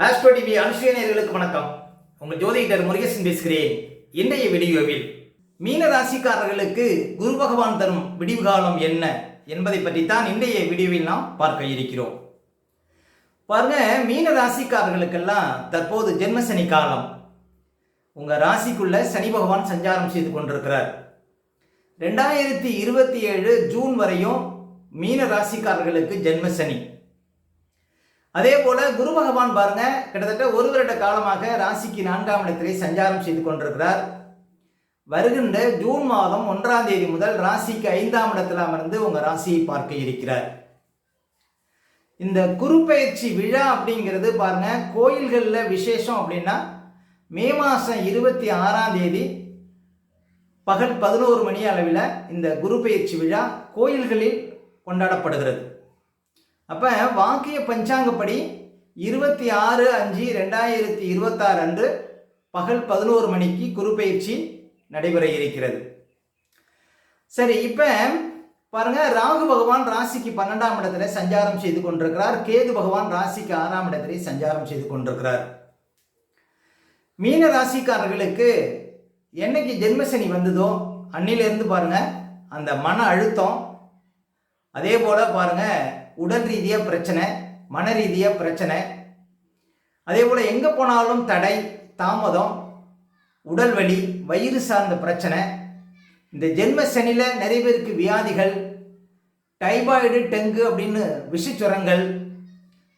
Astro TV அனுஷியனர்களுக்கு வணக்கம். உங்கள் ஜோதிடர் முருகேசன் பேசுகிறேன். இன்றைய வீடியோவில் மீன ராசிக்காரர்களுக்கு குரு பகவான் தரும் விடிவு காலம் என்ன என்பதை பற்றி தான் இன்றைய வீடியோவில் நாம் பார்க்க இருக்கிறோம். பாருங்க, மீன ராசிக்காரர்களுக்கெல்லாம் தற்போது ஜென்மசனி காலம். உங்க ராசிக்குள்ள சனி பகவான் சஞ்சாரம் செய்து கொண்டிருக்கிறார். 2027 ஜூன் வரையும் மீன ராசிக்காரர்களுக்கு ஜென்மசனி. அதே போல குரு பகவான் பாருங்க, கிட்டத்தட்ட ஒரு வருட காலமாக ராசிக்கு 4ஆம் இடத்திலே சஞ்சாரம் செய்து கொண்டிருக்கிறார். வருகின்ற ஜூன் மாதம் 1ஆம் தேதி முதல் ராசிக்கு 5ஆம் இடத்தில் அமர்ந்து உங்க ராசியை பார்க்க இருக்கிறார். இந்த குரு பயிற்சி விழா அப்படிங்கிறது பாருங்க, கோயில்களில் விசேஷம் அப்படின்னா மே மாதம் 26ஆம் தேதி பகல் 11 மணி அளவில் இந்த குரு பயிற்சி விழா கோயில்களில் கொண்டாடப்படுகிறது. அப்போ வாக்கிய பஞ்சாங்கப்படி 26/5/2026 அன்று பகல் 11 மணிக்கு குரு பயிற்சி நடைபெற இருக்கிறது. சரி, இப்போ பாருங்க, ராகு பகவான் ராசிக்கு 12ஆம் இடத்துல சஞ்சாரம் செய்து கொண்டிருக்கிறார். கேது பகவான் ராசிக்கு 6ஆம் இடத்திலே சஞ்சாரம் செய்து கொண்டிருக்கிறார். மீன ராசிக்காரர்களுக்கு என்னைக்கு ஜென்மசனி வந்ததோ அன்னிலிருந்து பாருங்க, அந்த மன அழுத்தம், அதே போல பாருங்க உடல் ரீதியாக பிரச்சனை, மன ரீதியாக பிரச்சனை, அதே போல் எங்கே போனாலும் தடை, தாமதம், உடல் வலி, வயிறு சார்ந்த பிரச்சனை. இந்த ஜென்ம சனியில் நிறைய பேருக்கு வியாதிகள், டைபாய்டு, டெங்கு அப்படின்னு விஷச்சுரங்கள்,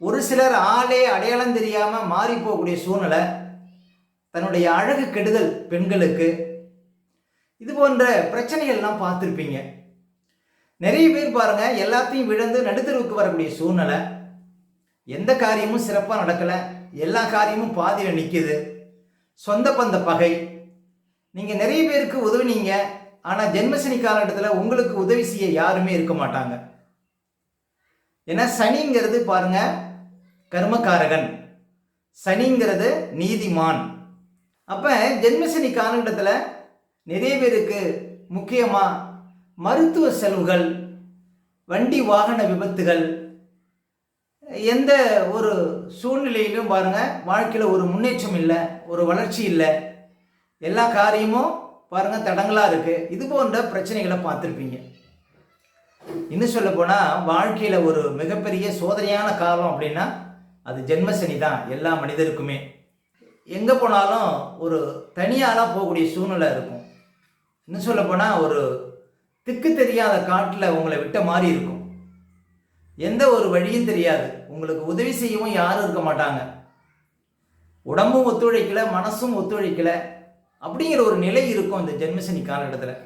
ஒரு சிலர் ஆளே அடையாளம் தெரியாமல் மாறி போகக்கூடிய சூழ்நிலை, தன்னுடைய அழகு கெடுதல் பெண்களுக்கு, இது போன்ற பிரச்சனைகள்லாம் பார்த்துருப்பீங்க. நிறைய பேர் பாருங்க, எல்லாத்தையும் விழுந்து நடுத்தருவுக்கு வரக்கூடிய சூழ்நிலை, எந்த காரியமும் சிறப்பாக நடக்கலை, எல்லா காரியமும் பாதியில் நிற்கிது, சொந்த பந்த பகை. நீங்கள் நிறைய பேருக்கு உதவினீங்க, ஆனால் ஜென்மசனி காலகட்டத்தில் உங்களுக்கு உதவி செய்ய யாருமே இருக்க மாட்டாங்க. ஏன்னா சனிங்கிறது பாருங்க கர்மகாரகன், சனிங்கிறது நீதிமான். அப்போ ஜென்மசனி காலகட்டத்தில் நிறைய பேருக்கு முக்கியமாக மருத்துவ செலவுகள், வண்டி வாகன விபத்துகள், எந்த ஒரு சூழ்நிலையிலும் பாருங்க வாழ்க்கையில் ஒரு முன்னேற்றம் இல்லை, ஒரு வளர்ச்சி இல்லை, எல்லா காரியமும் பாருங்க தடங்களாக இருக்கு. இது போன்ற பிரச்சனைகளை பார்த்துருப்பீங்க. இன்னும் சொல்ல போனால் வாழ்க்கையில் ஒரு மிகப்பெரிய சோதனையான காலம் அப்படின்னா அது ஜென்மசனி தான் எல்லா மனிதருக்குமே. எங்கே போனாலும் ஒரு தனியாலாம் போகக்கூடிய சூழ்நிலை இருக்கும். இன்னும் சொல்ல போனால் ஒரு திக்கு தெரியாத காட்டில் உங்களை விட்ட மாதிரி இருக்கும். எந்த ஒரு வழியும் தெரியாது, உங்களுக்கு உதவி செய்யவும் யாரும் இருக்க மாட்டாங்க. உடம்பும் ஒத்துழைக்கல, மனசும் ஒத்துழைக்கல, அப்படிங்கிற ஒரு நிலை இருக்கும் இந்த ஜென்மசனி காலகட்டத்தில்.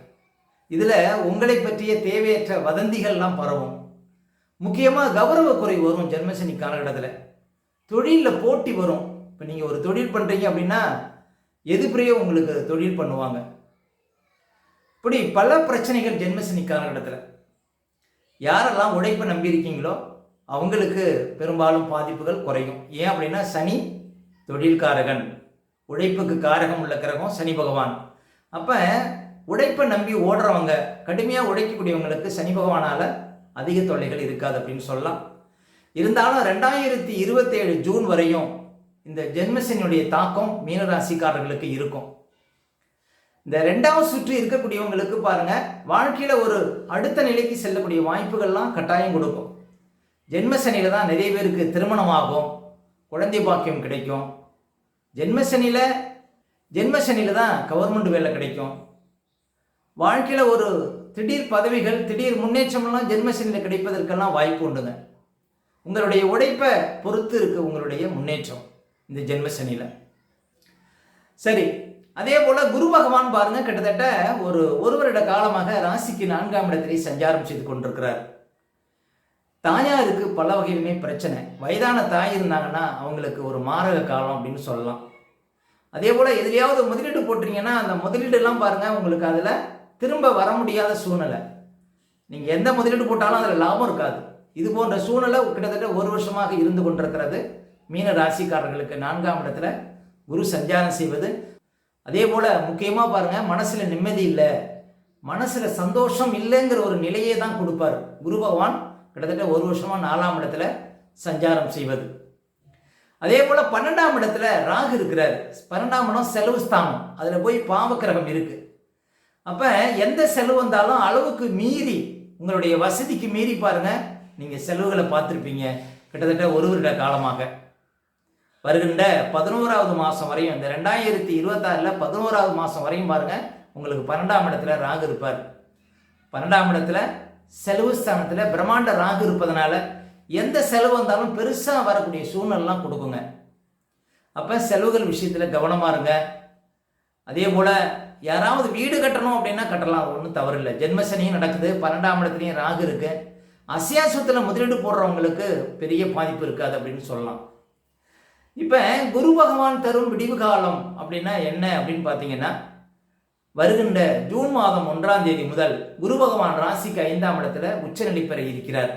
இதில் உங்களை பற்றிய தேவையற்ற வதந்திகள்லாம் பரவும். முக்கியமாக கௌரவ குறை வரும் ஜென்மசனி காலகட்டத்தில். தொழிலில் போட்டி வரும். இப்போ நீங்கள் ஒரு தொழில் பண்ணுறீங்க அப்படின்னா எதிர்ப்புறையே உங்களுக்கு தொழில் பண்ணுவாங்க. இப்படி பல பிரச்சனைகள் ஜென்மசனி காலகட்டத்தில். யாரெல்லாம் உழைப்பை நம்பியிருக்கீங்களோ அவங்களுக்கு பெரும்பாலும் பாதிப்புகள் குறையும். ஏன் அப்படின்னா சனி தொழில்காரகன், உழைப்புக்கு காரகம் உள்ள கிரகம் சனி பகவான். அப்போ உழைப்பை நம்பி ஓடுறவங்க, கடுமையாக உழைக்கக்கூடியவங்களுக்கு சனி பகவானால் அதிக தொல்லைகள் இருக்காது அப்படின்னு சொல்லலாம். இருந்தாலும் 2027 ஜூன் வரையும் இந்த ஜென்மசனியுடைய தாக்கம் மீனராசிக்காரர்களுக்கு இருக்கும். இந்த 2வது சுற்று இருக்கக்கூடியவங்களுக்கு பாருங்க, வாழ்க்கையில ஒரு அடுத்த நிலைக்கு செல்லக்கூடிய வாய்ப்புகள்லாம் கட்டாயம் கொடுக்கும். ஜென்மசனியில தான் நிறைய பேருக்கு திருமணமாகும், குழந்தை பாக்கியம் கிடைக்கும். ஜென்மசனியில தான் கவர்மெண்ட் வேலை கிடைக்கும். வாழ்க்கையில ஒரு திடீர் பதவிகள், திடீர் முன்னேற்றம்லாம் ஜென்மசனியில கிடைப்பதற்கெல்லாம் வாய்ப்பு உண்டுங்க. உங்களுடைய உழைப்பை பொறுத்து இருக்கு உங்களுடைய முன்னேற்றம் இந்த ஜென்மசனியில. சரி, அதே போல குரு பகவான் பாருங்க, கிட்டத்தட்ட ஒரு வருட காலமாக ராசிக்கு 4ஆம் இடத்திலே சஞ்சாரம் செய்து கொண்டிருக்கிறார். தாயாருக்கு பல வகையிலுமே பிரச்சனை. வயதான தாய் இருந்தாங்கன்னா அவங்களுக்கு ஒரு மாரக காலம் அப்படின்னு சொல்லலாம். அதே போல எதிலையாவது முதலீடு போட்டீங்கன்னா அந்த முதலீடுலாம் பாருங்க உங்களுக்கு அதில் திரும்ப வர முடியாத சூழ்நிலை. நீங்கள் எந்த முதலீடு போட்டாலும் அதில் லாபம் இருக்காது. இது போன்ற சூழ்நிலை கிட்டத்தட்ட 1 வருஷமாக இருந்து கொண்டிருக்கிறது மீன ராசிக்காரர்களுக்கு. 4ஆம் இடத்துல குரு சஞ்சாரம் செய்வது. அதே போல் முக்கியமாக பாருங்கள், மனசில் நிம்மதி இல்லை, மனசில் சந்தோஷம் இல்லைங்கிற ஒரு நிலையே தான் கொடுப்பார் குரு பகவான். கிட்டத்தட்ட 1 வருஷமாக 4ஆம் இடத்துல சஞ்சாரம் செய்வது. அதே போல 12ஆம் இடத்துல ராகு இருக்கிறார். 12ஆம் இடம் செலவு ஸ்தானம், அதுல போய் பாவக்கிரகம் இருக்கு. அப்ப எந்த செலவு வந்தாலும் அளவுக்கு மீறி, உங்களுடைய வசதிக்கு மீறி பாருங்க, நீங்க செலவுகளை பார்த்துருப்பீங்க கிட்டத்தட்ட ஒரு வருட காலமாக. வருகின்ற 11வது மாசம் வரையும், இந்த 2026ல் 11வது மாசம் வரையும் பாருங்க, உங்களுக்கு 12ஆம் இடத்துல ராகு இருப்பார். 12ஆம் இடத்துல செலவு ஸ்தானத்துல பிரம்மாண்ட ராகு இருப்பதனால எந்த செலவு வந்தாலும் பெருசா வரக்கூடிய சூழ்நிலாம் கொடுக்குங்க. அப்ப செலவுகள் விஷயத்துல கவனமா இருங்க. அதே போல யாராவது வீடு கட்டணும் அப்படின்னா கட்டலாம், ஒன்றும் தவறு இல்லை. ஜென்மசனியும் நடக்குது, 12ஆம் இடத்துலையும் ராகு இருக்கு. அசியாசத்தில் முதலீடு போடுறவங்களுக்கு பெரிய பாதிப்பு இருக்காது அப்படின்னு சொல்லலாம். இப்போ குரு பகவான் தரும் விடிவு காலம் அப்படின்னா என்ன அப்படின்னு பார்த்தீங்கன்னா, வருகின்ற ஜூன் மாதம் 1ஆம் தேதி முதல் குரு பகவான் ராசிக்கு 5ஆம் இடத்துல உச்சநிலை பெற இருக்கிறார்.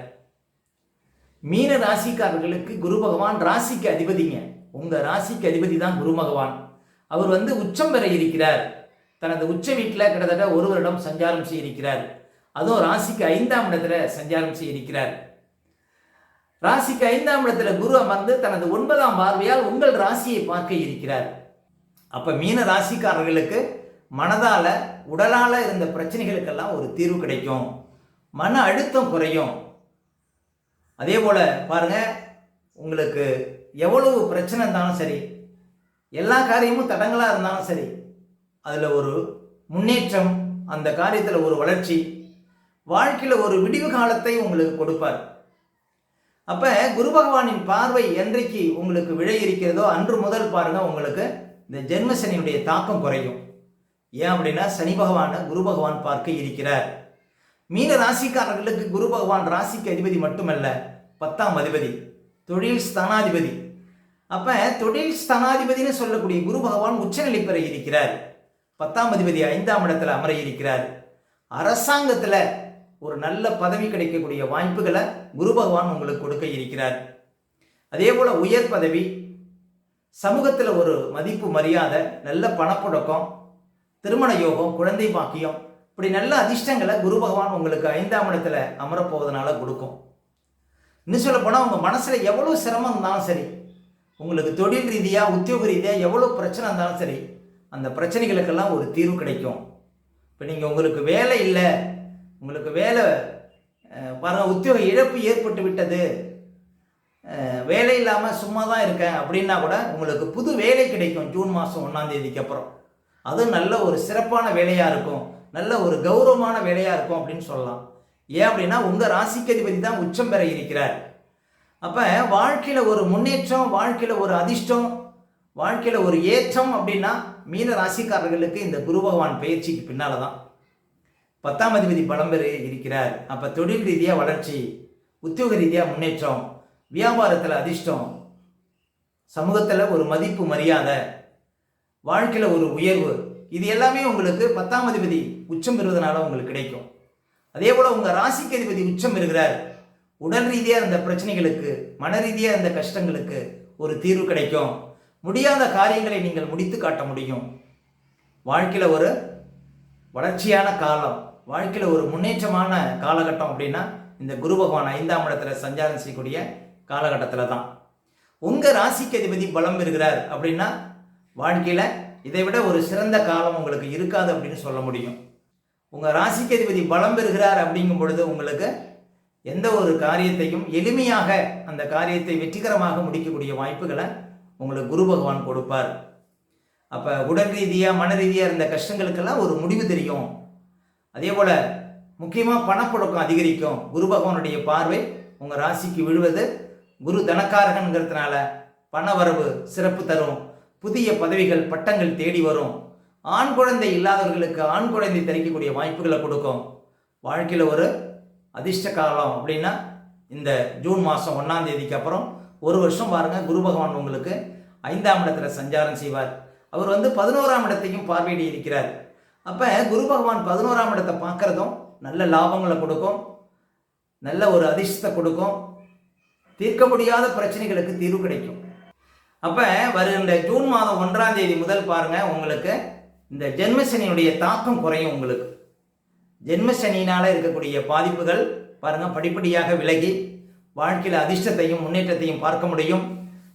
மீன ராசிக்காரர்களுக்கு குரு பகவான் ராசிக்கு அதிபதிங்க. உங்க ராசிக்கு அதிபதி தான் குரு பகவான். அவர் உச்சம் பெற இருக்கிறார். தனது உச்ச வீட்டில் கிட்டத்தட்ட ஒரு வருடம் சஞ்சாரம் செய்ய இருக்கிறார். அதுவும் ராசிக்கு 5ஆம் இடத்துல சஞ்சாரம் செய்ய இருக்கிறார். ராசிக்கு 5ஆம் இடத்துல குரு அமர்ந்து தனது 9ஆம் பார்வையால் உங்கள் ராசியை பார்க்க இருக்கிறார். அப்ப மீன ராசிக்காரர்களுக்கு மனதால உடலால இருந்த பிரச்சனைகளுக்கெல்லாம் ஒரு தீர்வு கிடைக்கும், மன அழுத்தம் குறையும். அதே போல பாருங்க, உங்களுக்கு எவ்வளவு பிரச்சனை இருந்தாலும் சரி, எல்லா காரியமும் தடங்களா இருந்தாலும் சரி, அதுல ஒரு முன்னேற்றம், அந்த காரியத்தில் ஒரு வளர்ச்சி, வாழ்க்கையில் ஒரு விடிவு காலத்தை உங்களுக்கு கொடுப்பார். அப்ப குரு பகவானின் பார்வை என்றைக்கு உங்களுக்கு விழ இருக்கிறதோ அன்று முதல் பாருங்க, உங்களுக்கு இந்த ஜென்மசனியுடைய தாக்கம் குறையும். ஏன் அப்படின்னா, சனி பகவானை குரு பகவான் பார்க்க இருக்கிறார். மீன ராசிக்காரர்களுக்கு குரு பகவான் ராசிக்கு அதிபதி மட்டுமல்ல, 10ஆம் அதிபதி, தொழில் ஸ்தானாதிபதி. அப்ப தொழில் ஸ்தானாதிபதினு சொல்லக்கூடிய குரு பகவான் உச்சநிலை பெற இருக்கிறார். 10ஆம் அதிபதி 5ஆம் இடத்துல அமர இருக்கிறார். அரசாங்கத்துல ஒரு நல்ல பதவி கிடைக்கக்கூடிய வாய்ப்புகளை குரு பகவான் உங்களுக்கு கொடுக்க இருக்கிறார். அதே போல உயர் பதவி, சமூகத்துல ஒரு மதிப்பு மரியாதை, நல்ல பணப்புழக்கம், திருமண யோகம், குழந்தை பாக்கியம், இப்படி நல்ல அதிர்ஷ்டங்களை குரு பகவான் உங்களுக்கு 5ஆம் இடத்துல அமரப்போவதனால கொடுக்கும். இன்னும் சொல்ல போனா, உங்க மனசுல எவ்வளவு சிரமம் இருந்தாலும் சரி, உங்களுக்கு தொழில் ரீதியா உத்தியோக ரீதியா எவ்வளவு பிரச்சனை இருந்தாலும் சரி, அந்த பிரச்சனைகளுக்கெல்லாம் ஒரு தீர்வு கிடைக்கும். இப்போ நீங்க உங்களுக்கு வேலை இல்லை, உங்களுக்கு வேலை பாருங்க, உத்தியோக இழப்பு ஏற்பட்டு விட்டது, வேலை இல்லாமல் சும்மா தான் இருக்கேன் அப்படின்னா கூட உங்களுக்கு புது வேலை கிடைக்கும் ஜூன் மாதம் 1ஆம் தேதிக்கு அப்புறம். அதுவும் நல்ல ஒரு சிறப்பான வேலையாக இருக்கும், நல்ல ஒரு கௌரவமான வேலையாக இருக்கும் அப்படின்னு சொல்லலாம். ஏன் அப்படின்னா, உங்கள் ராசிக்கு அதிபதி தான் உச்சம் பெற இருக்கிறார். அப்போ வாழ்க்கையில் ஒரு முன்னேற்றம், வாழ்க்கையில் ஒரு அதிர்ஷ்டம், வாழ்க்கையில் ஒரு ஏற்றம் அப்படின்னா மீன ராசிக்காரர்களுக்கு இந்த குரு பகவான் பயிற்சிக்கு பின்னால தான். 10ஆம் அதிபதி பலம் பெற இருக்கிறார். அப்போ தொழில் ரீதியாக வளர்ச்சி, உத்தியோக ரீதியாக முன்னேற்றம், வியாபாரத்தில் அதிர்ஷ்டம், சமூகத்தில் ஒரு மதிப்பு மரியாதை, வாழ்க்கையில் ஒரு உயர்வு, இது எல்லாமே உங்களுக்கு 10ஆம் அதிபதி உச்சம் பெறுவதனால உங்களுக்கு கிடைக்கும். அதே போல் உங்கள் ராசிக்கு அதிபதி உச்சம் பெறுகிறார். உடல் ரீதியாக இருந்த பிரச்சனைகளுக்கு, மன ரீதியாக இருந்த கஷ்டங்களுக்கு ஒரு தீர்வு கிடைக்கும். முடியாத காரியங்களை நீங்கள் முடித்து காட்ட முடியும். வாழ்க்கையில் ஒரு வளர்ச்சியான காலம், வாழ்க்கையில் ஒரு முன்னேற்றமான காலகட்டம் அப்படின்னா இந்த குரு பகவான் 5ஆம் இடத்துல சஞ்சாரம் செய்யக்கூடிய காலகட்டத்தில் தான். உங்கள் ராசிக்கு அதிபதி பலம் பெறுகிறார் அப்படின்னா வாழ்க்கையில் இதை விட ஒரு சிறந்த காலம் உங்களுக்கு இருக்காது அப்படின்னு சொல்ல முடியும். உங்கள் ராசிக்கு அதிபதி பலம் பெறுகிறார் அப்படிங்கும் பொழுது உங்களுக்கு எந்த ஒரு காரியத்தையும் எளிமையாக அந்த காரியத்தை வெற்றிகரமாக முடிக்கக்கூடிய வாய்ப்புகளை உங்களுக்கு குரு பகவான் கொடுப்பார். அப்போ உடல் ரீதியாக மன ரீதியாக இருந்த கஷ்டங்களுக்கெல்லாம் ஒரு முடிவு தெரியும். அதே போல் முக்கியமாக பணப்புழக்கம் அதிகரிக்கும். குரு பகவானுடைய பார்வை உங்கள் ராசிக்கு விழுவது குரு தனக்காரகன்கிறதுனால பண வரவு சிறப்பு தரும். புதிய பதவிகள், பட்டங்கள் தேடி வரும். ஆண் குழந்தை இல்லாதவர்களுக்கு ஆண் குழந்தை தரிக்கக்கூடிய வாய்ப்புகளை கொடுக்கும். வாழ்க்கையில் ஒரு அதிர்ஷ்ட காலம் அப்படின்னா இந்த ஜூன் மாதம் 1ஆம் தேதிக்கு அப்புறம் ஒரு வருஷம் பாருங்கள், குரு பகவான் உங்களுக்கு 5ஆம் இடத்துல சஞ்சாரம் செய்வார். அவர் 11ஆம் இடத்தையும் பார்வையிட இருக்கிறார். அப்போ குரு பகவான் 11ஆம் இடத்தை பார்க்குறதும் நல்ல லாபங்களை கொடுக்கும், நல்ல ஒரு அதிர்ஷ்டத்தை கொடுக்கும், தீர்க்க முடியாத பிரச்சனைகளுக்கு தீர்வு கிடைக்கும். அப்போ வருகின்ற ஜூன் மாதம் 1ஆம் தேதி முதல் பாருங்க, உங்களுக்கு இந்த ஜென்மசனியுடைய தாக்கம் குறையும். உங்களுக்கு ஜென்மசனியினால இருக்கக்கூடிய பாதிப்புகள் பாருங்க படிப்படியாக விலகி வாழ்க்கையில் அதிர்ஷ்டத்தையும் முன்னேற்றத்தையும் பார்க்க முடியும்.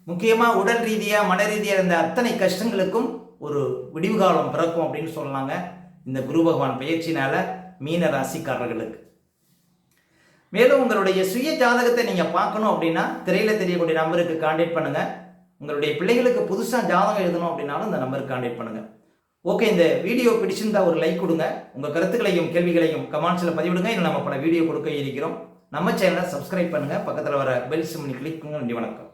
முக்கியமாக உடல் ரீதியாக மன ரீதியாக இருந்த அத்தனை கஷ்டங்களுக்கும் ஒரு விடிவு காலம் பிறக்கும் அப்படின்னு சொல்லலாங்க இந்த குரு பகவான் பயிற்சினால மீன ராசிக்காரர்களுக்கு. மேலும் உங்களுடைய சுய ஜாதகத்தை நீங்கள் பார்க்கணும் அப்படின்னா திரையில் தெரியக்கூடிய நம்பருக்கு கான்டாக்ட் பண்ணுங்கள். உங்களுடைய பிள்ளைகளுக்கு புதுசாக ஜாதகம் எழுதணும் அப்படின்னாலும் இந்த நம்பருக்கு கான்டாக்ட் பண்ணுங்கள். ஓகே, இந்த வீடியோ பிடிச்சிருந்தா ஒரு லைக் கொடுங்க. உங்கள் கருத்துக்களையும் கேள்விகளையும் கமெண்ட்ஸில் பதிவிடுங்க. இன்னும் நம்ம பல வீடியோ கொடுக்க இருக்கிறோம். நம்ம சேனலை சப்ஸ்கிரைப் பண்ணுங்கள். பக்கத்தில் வர பெல் சிம்னி கிளிக் பண்ணுங்க. நன்றி, வணக்கம்.